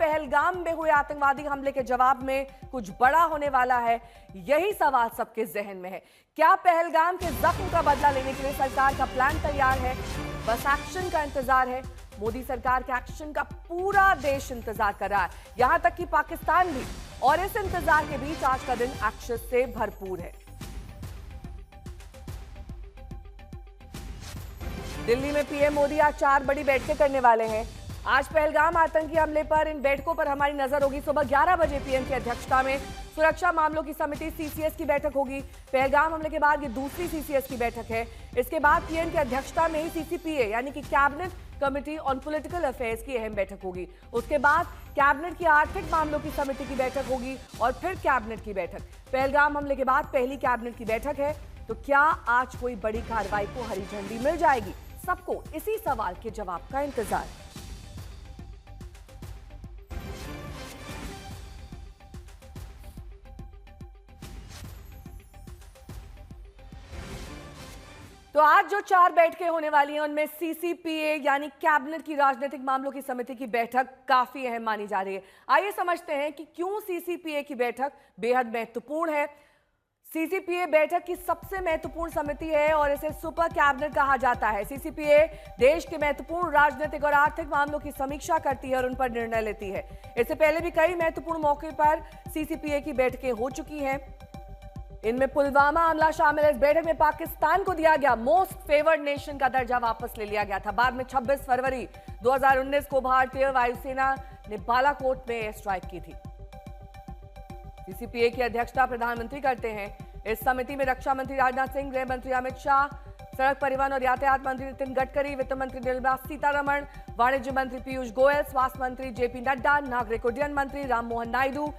पहलगाम में हुए आतंकवादी हमले के जवाब में कुछ बड़ा होने वाला है? यही सवाल सबके जहन में है। क्या पहलगाम के जख्म का बदला लेने के लिए सरकार का प्लान तैयार है? बस एक्शन का इंतजार है। मोदी सरकार के एक्शन का पूरा देश इंतजार कर रहा है, यहां तक कि पाकिस्तान भी। और इस इंतजार के बीच आज का दिन एक्शन से भरपूर है। दिल्ली में पीएम मोदी आज 4 बड़ी बैठकें करने वाले हैं। आज पहलगाम आतंकी हमले पर इन बैठकों पर हमारी नजर होगी। सुबह 11 बजे पीएम की अध्यक्षता में सुरक्षा मामलों की समिति सीसीएस की बैठक होगी। पहलगाम हमले के बाद ये दूसरी सीसीएस की बैठक है। इसके बाद पीएम की अध्यक्षता में ही सीसीपीए यानी कि cabinet committee on political affairs की अहम बैठक होगी। उसके बाद कैबिनेट की आर्थिक मामलों की समिति की बैठक होगी और फिर कैबिनेट की बैठक। पहलगाम हमले के बाद पहली कैबिनेट की बैठक है, तो क्या आज कोई बड़ी कार्रवाई को हरी झंडी मिल जाएगी? सबको इसी सवाल के जवाब का इंतजार। तो आज जो 4 बैठकें होने वाली हैं उनमें सीसीपीए यानी कैबिनेट की राजनीतिक मामलों की समिति की बैठक काफी अहम मानी जा रही है। आइए समझते हैं कि क्यों सीसीपीए की बैठक बेहद महत्वपूर्ण है। सीसीपीए बैठक की सबसे महत्वपूर्ण समिति है और इसे सुपर कैबिनेट कहा जाता है। सीसीपीए देश के महत्वपूर्ण राजनीतिक और आर्थिक मामलों की समीक्षा करती है और उन पर निर्णय लेती है। इससे पहले भी कई महत्वपूर्ण मौके पर सीसीपीए की बैठकें हो चुकी हैं। इनमें पुलवामा हमला शामिल है। इस बैठक में पाकिस्तान को दिया गया मोस्ट फेवर्ड नेशन का दर्जा वापस ले लिया गया था। बाद में 26 फरवरी 2019 को भारतीय वायुसेना ने बालाकोट में एयर स्ट्राइक की थी। सीसीपीए की अध्यक्षता प्रधानमंत्री करते हैं। इस समिति में रक्षा मंत्री राजनाथ सिंह, गृह मंत्री अमित शाह, सड़क परिवहन और यातायात मंत्री नितिन गडकरी, वित्त मंत्री निर्मला सीतारमण, वाणिज्य मंत्री पीयूष गोयल, स्वास्थ्य मंत्री जेपी नड्डा, नागरिक उड्डयन मंत्री राममोहन नायडू,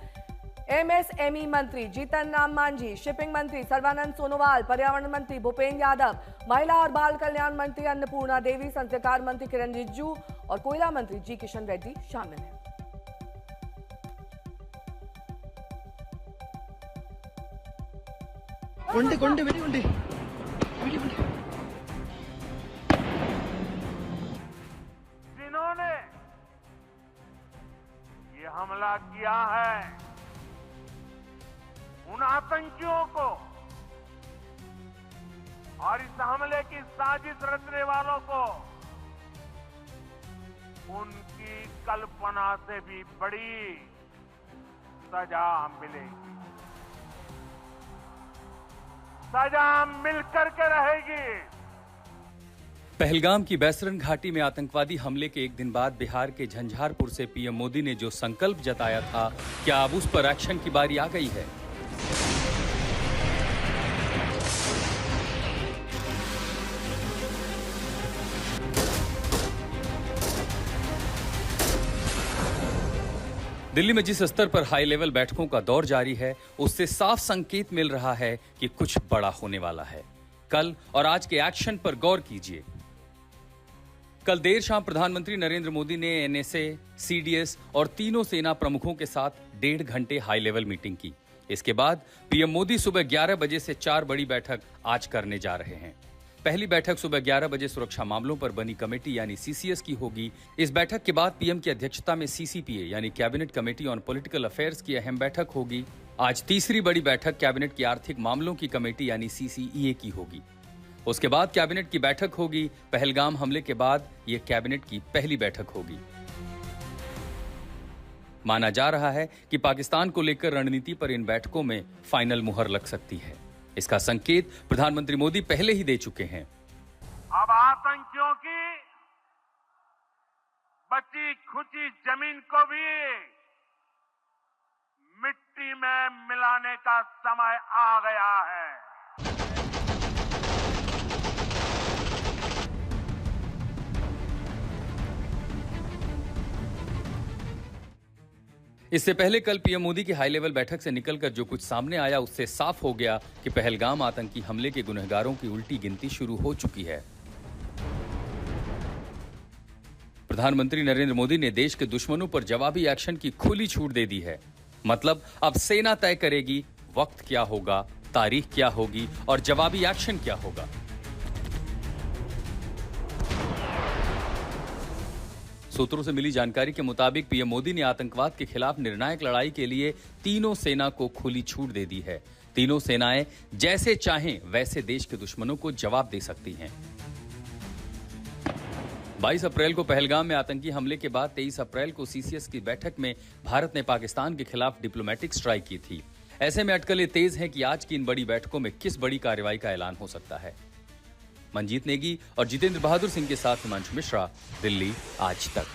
एमएसएमई मंत्री जीतन राम मांझी, शिपिंग मंत्री सर्बानंद सोनोवाल, पर्यावरण मंत्री भूपेन्द्र यादव, महिला और बाल कल्याण मंत्री अन्नपूर्णा देवी, संस्कार मंत्री किरण रिजिजू और कोयला मंत्री जी किशन रेड्डी शामिल हैं। जिन्होंने ये हमला किया है उन आतंकियों को और इस हमले की साजिश रचने वालों को उनकी कल्पना से भी बड़ी सजा मिलेगी। सजा मिलकर के रहेगी। पहलगाम की बैसरन घाटी में आतंकवादी हमले के एक दिन बाद बिहार के झंझारपुर से पीएम मोदी ने जो संकल्प जताया था, क्या अब उस पर एक्शन की बारी आ गई है? दिल्ली में जिस स्तर पर हाई लेवल बैठकों का दौर जारी है, उससे साफ संकेत मिल रहा है कि कुछ बड़ा होने वाला है। कल और आज के एक्शन पर गौर कीजिए। कल देर शाम प्रधानमंत्री नरेंद्र मोदी ने एनएसए, सीडीएस और तीनों सेना प्रमुखों के साथ 1.5 घंटे हाई लेवल मीटिंग की। इसके बाद पीएम मोदी सुबह 11 बजे से 4 बड़ी बैठक आज करने जा रहे हैं। पहली बैठक सुबह 11 बजे सुरक्षा मामलों पर बनी कमेटी यानी सीसीएस की होगी। इस बैठक के बाद पीएम की अध्यक्षता में सीसीपीए यानी cabinet committee on political affairs की अहम बैठक होगी। आज तीसरी बड़ी बैठक कैबिनेट की आर्थिक मामलों की कमेटी यानी सीसीईए की होगी। उसके बाद कैबिनेट की बैठक होगी। पहलगाम हमले के बाद यह कैबिनेट की पहली बैठक होगी। माना जा रहा है कि पाकिस्तान को लेकर रणनीति पर इन बैठकों में फाइनल मुहर लग सकती है। इसका संकेत प्रधानमंत्री मोदी पहले ही दे चुके हैं। अब आतंकियों की बची खुची जमीन को भी मिट्टी में मिलाने का समय आ गया है। इससे पहले कल पीएम मोदी की हाई लेवल बैठक से निकलकर जो कुछ सामने आया, उससे साफ हो गया कि पहलगाम आतंकी हमले के गुनहगारों की उल्टी गिनती शुरू हो चुकी है। प्रधानमंत्री नरेंद्र मोदी ने देश के दुश्मनों पर जवाबी एक्शन की खुली छूट दे दी है। मतलब अब सेना तय करेगी वक्त क्या होगा, तारीख क्या होगी और जवाबी एक्शन क्या होगा। सूत्रों से मिली जानकारी के मुताबिक पीएम मोदी ने आतंकवाद के खिलाफ निर्णायक लड़ाई के लिए तीनों सेना को खुली छूट दे दी है। तीनों सेनाएं जैसे चाहें वैसे देश के दुश्मनों को जवाब दे सकती हैं। 22 अप्रैल को पहलगाम में आतंकी हमले के बाद 23 अप्रैल को सीसीएस की बैठक में भारत ने पाकिस्तान के खिलाफ डिप्लोमेटिक स्ट्राइक की थी। ऐसे में अटकलें तेज हैं कि आज की इन बड़ी बैठकों में किस बड़ी कार्रवाई का ऐलान हो सकता है। मंजीत नेगी और जितेंद्र बहादुर सिंह के साथ हिमांशु मिश्रा, दिल्ली आज तक।